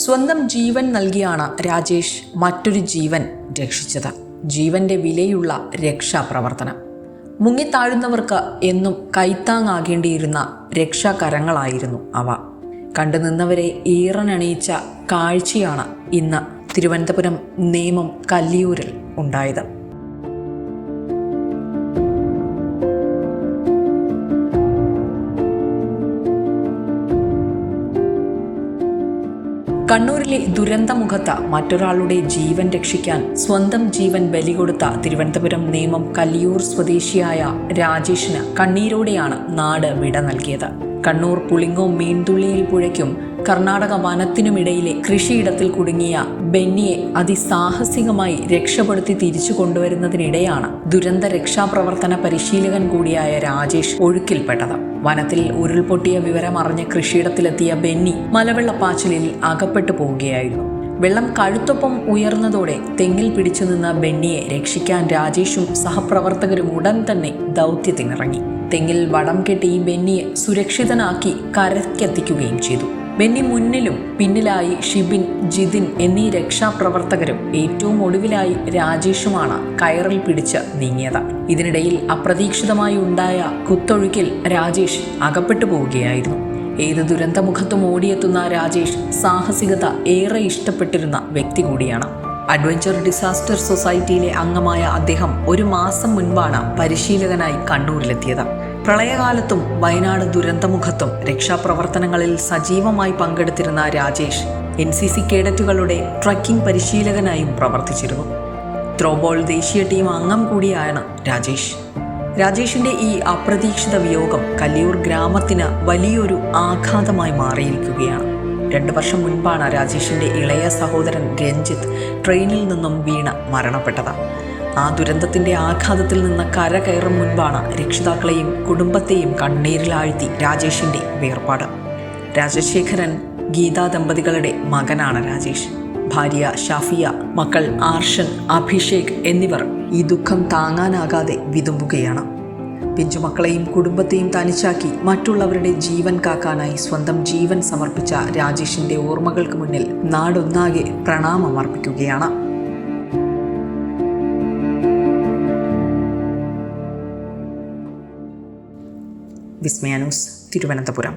സ്വന്തം ജീവൻ നൽകിയാണ് രാജേഷ് മറ്റൊരു ജീവൻ രക്ഷിച്ചത്. ജീവന്റെ വിലയുള്ള രക്ഷാപ്രവർത്തനം. മുങ്ങിത്താഴുന്നവർക്ക് എന്നും കൈത്താങ്ങാകേണ്ടിയിരുന്ന രക്ഷാകരങ്ങളായിരുന്നു അവ. കണ്ടുനിന്നവരെ ഈറനണിയിച്ച കാഴ്ചയാണ് ഇന്ന് തിരുവനന്തപുരം നേമം കല്ലിയൂരിൽ ഉണ്ടായത്. കണ്ണൂരിലെ ദുരന്തമുഖത്ത് മറ്റൊരാളുടെ ജീവൻ രക്ഷിക്കാൻ സ്വന്തം ജീവൻ ബലികൊടുത്ത തിരുവനന്തപുരം നേമം കല്ലിയൂർ സ്വദേശിയായ രാജേഷിന് കണ്ണീരോടെയാണ് നാട് വിട നൽകിയത്. കണ്ണൂർ പുളിങ്ങോം മീൻതുള്ളിയിൽ പുഴയ്ക്കും കർണാടക വനത്തിനുമിടയിലെ കൃഷിയിടത്തിൽ കുടുങ്ങിയ ബെന്നിയെ അതിസാഹസികമായി രക്ഷപ്പെടുത്തി തിരിച്ചു കൊണ്ടുവരുന്നതിനിടെയാണ് ദുരന്ത രക്ഷാപ്രവർത്തന പരിശീലകൻ കൂടിയായ രാജേഷ് ഒഴുക്കിൽപ്പെട്ടത്. വനത്തിൽ ഉരുൾപൊട്ടിയ വിവരം അറിഞ്ഞ് കൃഷിയിടത്തിലെത്തിയ ബെന്നി മലവെള്ളപ്പാച്ചിലിൽ അകപ്പെട്ടു പോവുകയായിരുന്നു. വെള്ളം കഴുത്തൊപ്പം ഉയർന്നതോടെ തെങ്ങിൽ പിടിച്ചു നിന്ന ബെന്നിയെ രക്ഷിക്കാൻ രാജേഷും സഹപ്രവർത്തകരും ഉടൻ തന്നെ ദൗത്യത്തിനിറങ്ങി. തെങ്ങിൽ വടം കെട്ടി ബെന്നിയെ സുരക്ഷിതനാക്കി കരയ്ക്കെത്തിക്കുകയും ചെയ്തു. ബെന്നി മുന്നിലും പിന്നിലായി ഷിബിൻ, ജിതിൻ എന്നീ രക്ഷാപ്രവർത്തകരും ഏറ്റവും ഒടുവിലായി രാജേഷുമാണ് കയറിൽ പിടിച്ച് നീങ്ങിയത്. ഇതിനിടയിൽ അപ്രതീക്ഷിതമായി ഉണ്ടായ കുത്തൊഴുക്കിൽ രാജേഷ് അകപ്പെട്ടു പോവുകയായിരുന്നു. ഏത് ദുരന്തമുഖത്തും ഓടിയെത്തുന്ന രാജേഷ് സാഹസികത ഏറെ ഇഷ്ടപ്പെട്ടിരുന്ന വ്യക്തി കൂടിയാണ്. അഡ്വഞ്ചർ ഡിസാസ്റ്റർ സൊസൈറ്റിയിലെ അംഗമായ അദ്ദേഹം 1 മാസം മുൻപാണ് പരിശീലകനായി കണ്ണൂരിലെത്തിയത്. പ്രളയകാലത്തും വയനാട് ദുരന്തമുഖത്തും രക്ഷാപ്രവർത്തനങ്ങളിൽ സജീവമായി പങ്കെടുത്തിരുന്ന രാജേഷ് NCC കേഡറ്റുകളുടെ ട്രക്കിംഗ് പരിശീലകനായും പ്രവർത്തിച്ചിരുന്നു. ത്രോബോൾ ദേശീയ ടീം അംഗം കൂടിയാണ് രാജേഷിന്റെ ഈ അപ്രതീക്ഷിത വിയോഗം കല്ലിയൂർ ഗ്രാമത്തിന് വലിയൊരു ആഘാതമായി മാറിയിരിക്കുകയാണ്. 2 വർഷം മുൻപാണ് രാജേഷിന്റെ ഇളയ സഹോദരൻ രഞ്ജിത്ത് ട്രെയിനിൽ നിന്നും വീണ് മരണപ്പെട്ടത്. ആ ദുരന്തത്തിന്റെ ആഘാതത്തിൽ നിന്ന് കരകയറും മുൻപാണ് രക്ഷിതാക്കളെയും കുടുംബത്തെയും കണ്ണീരിലാഴ്ത്തി രാജേഷിന്റെ വേർപാട്. രാജശേഖരൻ, ഗീതാ ദമ്പതികളുടെ മകനാണ് രാജേഷ്. ഭാര്യ ഷാഫിയ, മക്കൾ ആർഷൻ, അഭിഷേക് എന്നിവർ ഈ ദുഃഖം താങ്ങാനാകാതെ വിതുമ്പുകയാണ്. പിഞ്ചുമക്കളെയും കുടുംബത്തെയും തനിച്ചാക്കി മറ്റുള്ളവരുടെ ജീവൻ കാക്കാനായി സ്വന്തം ജീവൻ സമർപ്പിച്ച രാജേഷിന്റെ ഓർമ്മകൾക്ക് മുന്നിൽ നാടൊന്നാകെ പ്രണാമം അർപ്പിക്കുകയാണ്. വിസ്മയ ന്യൂസ്, തിരുവനന്തപുരം.